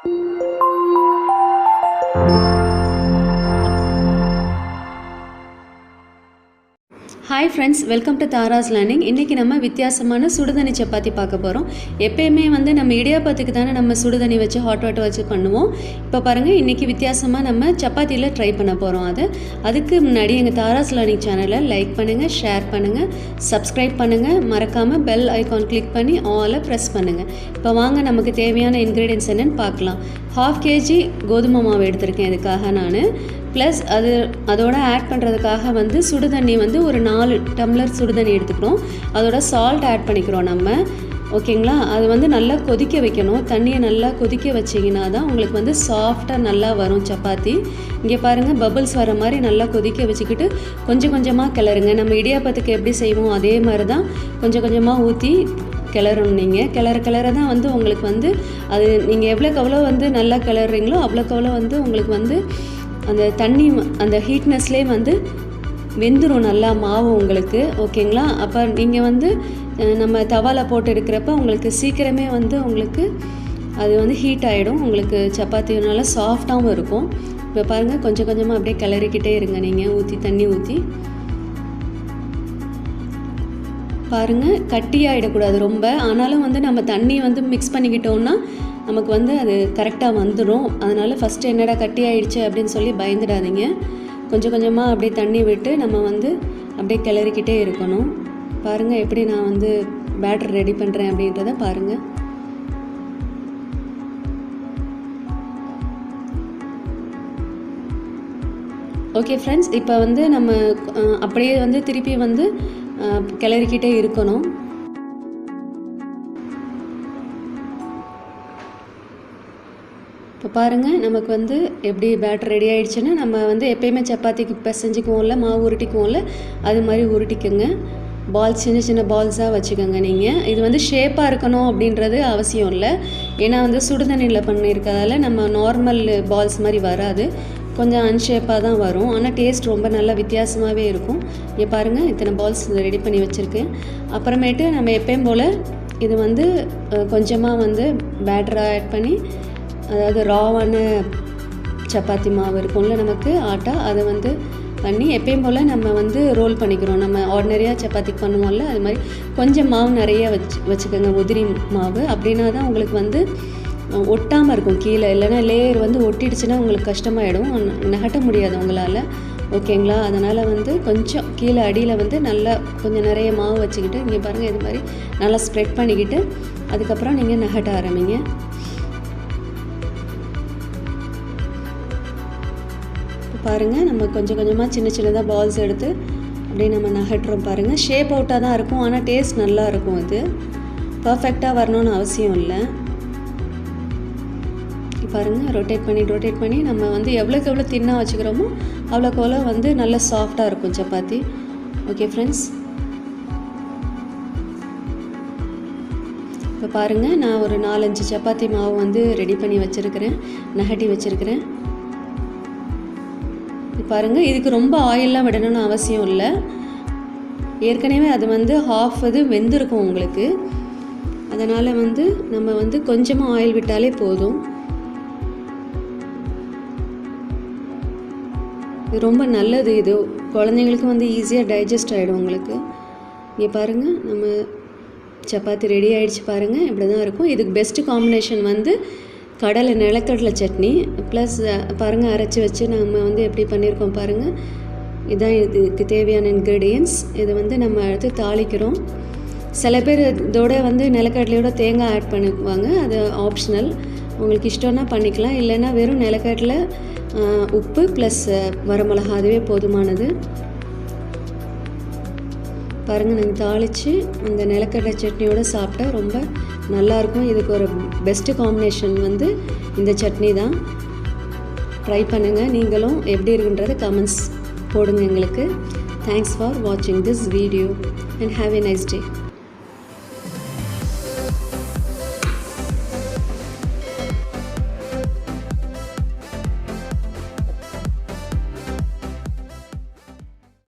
Hi friends, welcome to Tara's Learning. இன்னைக்கு நம்ம வித்தியாசமான சுடுதண்ணி சப்பாத்தி பார்க்க போறோம். எப்பவுமே வந்து நம்ம இடியாப்பத்துக்கு தானே நம்ம சுடுதண்ணி வச்சு ஹாட் வாட்டர் வச்சு பண்ணுவோம். இப்போ பாருங்க இன்னைக்கு வித்தியாசமா நம்ம சப்பாத்தில ட்ரை பண்ண போறோம். அதுக்கு முன்னாடி எங்க Tara's Learning சேனலை லைக் பண்ணுங்க, ஷேர் பண்ணுங்க, Subscribe பண்ணுங்க, மறக்காம பெல் ஐகான் கிளிக் பண்ணி ஆல் பிரஸ் பண்ணுங்க. இப்போ வாங்க நமக்கு தேவையான ingredients என்னன்னு பார்க்கலாம். 1/2 kg கோதுமை மாவு எடுத்துர்க்கேன் இதுக்காக நான். ப்ளஸ் அதோட ஆட் பண்ணுறதுக்காக வந்து சுடுதண்ணி வந்து ஒரு 4 டம்ளர் சுடுதண்ணி எடுத்துக்கிறோம். அதோட சால்ட் ஆட் பண்ணிக்கிறோம் நம்ம. ஓகேங்களா? அது வந்து நல்லா கொதிக்க வைக்கணும். தண்ணியை நல்லா கொதிக்க வச்சிங்கன்னா தான் உங்களுக்கு வந்து சாஃப்டாக நல்லா வரும் சப்பாத்தி. இங்கே பாருங்கள் பபிள்ஸ் வர மாதிரி நல்லா கொதிக்க வச்சுக்கிட்டு கொஞ்சம் கொஞ்சமாக கிளறுங்க. நம்ம இடியாப்பத்துக்கு எப்படி செய்வோம் அதே மாதிரி தான் கொஞ்சம் கொஞ்சமாக ஊற்றி கிளறணும். நீங்கள் கிளற தான் வந்து உங்களுக்கு வந்து அது நீங்கள் எவ்வளோக்கு வந்து நல்லா கிளறீங்களோ அவ்வளோக்கு வந்து உங்களுக்கு வந்து அந்த தண்ணி அந்த ஹீட்னஸ்லேயே வந்து வெந்துடும் நல்லா மாவு உங்களுக்கு. ஓகேங்களா? அப்போ நீங்கள் வந்து நம்ம தவாவில் போட்டு எடுக்கிறப்ப உங்களுக்கு சீக்கிரமே வந்து உங்களுக்கு அது வந்து ஹீட் ஆகிடும். உங்களுக்கு சப்பாத்தி நல்லா சாஃப்டாகவும் இருக்கும். இப்போ பாருங்கள் கொஞ்சம் கொஞ்சமாக அப்படியே கிளறிக்கிட்டே இருங்க. நீங்கள் தண்ணி ஊற்றி பாருங்கள், கட்டி ஆகிடக்கூடாது ரொம்ப. ஆனாலும் வந்து நம்ம தண்ணி வந்து மிக்ஸ் பண்ணிக்கிட்டோம்னா நமக்கு வந்து அது கரெக்டாக வந்துடும். அதனால் ஃபஸ்ட்டு என்னடா கட்டி ஆகிடுச்சு அப்படின்னு சொல்லி பயந்துடாதீங்க. கொஞ்சம் கொஞ்சமாக அப்படியே தண்ணி விட்டு நம்ம வந்து அப்படியே கிளறிக்கிட்டே இருக்கணும். பாருங்கள் எப்படி நான் வந்து பேட்டர் ரெடி பண்ணுறேன் அப்படின்றத பாருங்கள். ஓகே ஃப்ரெண்ட்ஸ், இப்போ வந்து நம்ம அப்படியே வந்து திருப்பி வந்து கிளறிக்கிட்டே இருக்கணும். இப்போ பாருங்கள் நமக்கு வந்து எப்படி பேட்டர் ரெடி ஆகிடுச்சுன்னா நம்ம வந்து எப்போயுமே சப்பாத்திக்கு பிசைஞ்சிக்குவோம்ல, மாவு உருட்டிக்குவோம்ல, அது மாதிரி உருட்டிக்கோங்க. பால்ஸ் சின்ன சின்ன பால்ஸாக வச்சுக்கோங்க. நீங்கள் இது வந்து ஷேப்பாக இருக்கணும் அப்படின்றது அவசியம் இல்லை. ஏன்னா வந்து சுடுதண்ணியில் பண்ணியிருக்கிறதால நம்ம நார்மல் பால்ஸ் மாதிரி வராது, கொஞ்சம் அன்ஷேப்பாக தான் வரும். ஆனால் டேஸ்ட் ரொம்ப நல்லா வித்தியாசமாகவே இருக்கும். இங்கே பாருங்கள் இத்தனை பால்ஸ் ரெடி பண்ணி வச்சுருக்கேன். அப்புறமேட்டு நம்ம எப்பயும் போல் இது வந்து கொஞ்சமாக வந்து பேட்டராக ஆட் பண்ணி, அதாவது ராவான சப்பாத்தி மாவு இருக்கும்ல நமக்கு ஆட்டா, அதை வந்து பண்ணி எப்பயும் போல் நம்ம வந்து ரோல் பண்ணிக்கிறோம். நம்ம ஆர்டினரியாக சப்பாத்திக்கு பண்ணுவோம்ல அது மாதிரி கொஞ்சம் மாவு நிறைய வச்சுக்கோங்க, உதிரி மாவு. அப்படின்னா தான் உங்களுக்கு வந்து ஒட்டாமல் இருக்கும் கீழே. இல்லைனா லேயர் வந்து ஒட்டிடுச்சுன்னா உங்களுக்கு கஷ்டமாயிடும், நகட்ட முடியாது உங்களால். ஓகேங்களா? அதனால் வந்து கொஞ்சம் கீழே அடியில் வந்து நல்லா கொஞ்சம் நிறைய மாவு வச்சுக்கிட்டு இங்கே பாருங்கள் இது மாதிரி நல்லா ஸ்ப்ரெட் பண்ணிக்கிட்டு அதுக்கப்புறம் நீங்கள் நகட்ட ஆரம்பிங்க. பாருங்கள் நம்ம கொஞ்சம் கொஞ்சமாக சின்ன சின்னதாக பால்ஸ் எடுத்து அப்படியே நம்ம நகட்டுறோம். பாருங்கள் ஷேப் அவுட்டாக தான் இருக்கும், ஆனால் டேஸ்ட் நல்லா இருக்கும். இது பர்ஃபெக்டாக வரணும்னு அவசியம் இல்லை. பாருங்கள் ரொட்டேட் பண்ணி நம்ம வந்து எவ்வளோக்கு எவ்வளோ தின்னாக வச்சுக்கிறோமோ அவ்வளோக்கு வந்து நல்லா சாஃப்டாக இருக்கும் சப்பாத்தி. ஓகே ஃப்ரெண்ட்ஸ், இப்போ பாருங்கள் நான் ஒரு 4-5 சப்பாத்தி மாவு வந்து ரெடி பண்ணி வச்சுருக்கிறேன், நகட்டி வச்சுருக்கிறேன். பாருங்கள் இதுக்கு ரொம்ப ஆயிலெலாம் விடணும்னு அவசியம் இல்லை. ஏற்கனவே அது வந்து ஹாஃப் இது வெந்திருக்கும் உங்களுக்கு. அதனால் வந்து நம்ம வந்து கொஞ்சமாக ஆயில் விட்டாலே போதும். இது ரொம்ப நல்லது. இது குழந்தைங்களுக்கு வந்து ஈஸியாக டைஜஸ்ட் ஆகிடும் உங்களுக்கு. இங்கே பாருங்கள் நம்ம சப்பாத்தி ரெடி ஆகிடுச்சு. பாருங்கள் இப்படி தான் இருக்கும். இதுக்கு பெஸ்ட்டு காம்பினேஷன் வந்து நிலக்கடலை சட்னி ப்ளஸ் பாருங்கள் அரைச்சி வச்சு நம்ம வந்து எப்படி பண்ணியிருக்கோம் பாருங்கள். இதுதான் இதுக்கு தேவையான இன்க்ரீடியன்ட்ஸ். இது வந்து நம்ம அடுத்து தாளிக்கிறோம். சில பேர் இதோட வந்து நிலக்கடலையோட தேங்காய் ஆட் பண்ணிக்குவாங்க, அது ஆப்ஷனல். உங்களுக்கு இஷ்டம்னா பண்ணிக்கலாம், இல்லைன்னா வெறும் நிலக்கடலை உப்பு ப்ளஸ் வரமிளகா அதுவே போதுமானது. பாருங்கள் நாங்கள் தாளித்து அந்த நிலக்கடலை சட்னியோடு சாப்பிட்டா ரொம்ப நல்லாயிருக்கும். இதுக்கு ஒரு பெஸ்ட்டு காம்பினேஷன் வந்து இந்த சட்னி தான். ட்ரை பண்ணுங்கள் நீங்களும். எப்படி இருக்குன்றதை கமெண்ட்ஸ் போடுங்க எங்களுக்கு. தேங்க்ஸ் ஃபார் வாட்சிங் this video and have a nice day.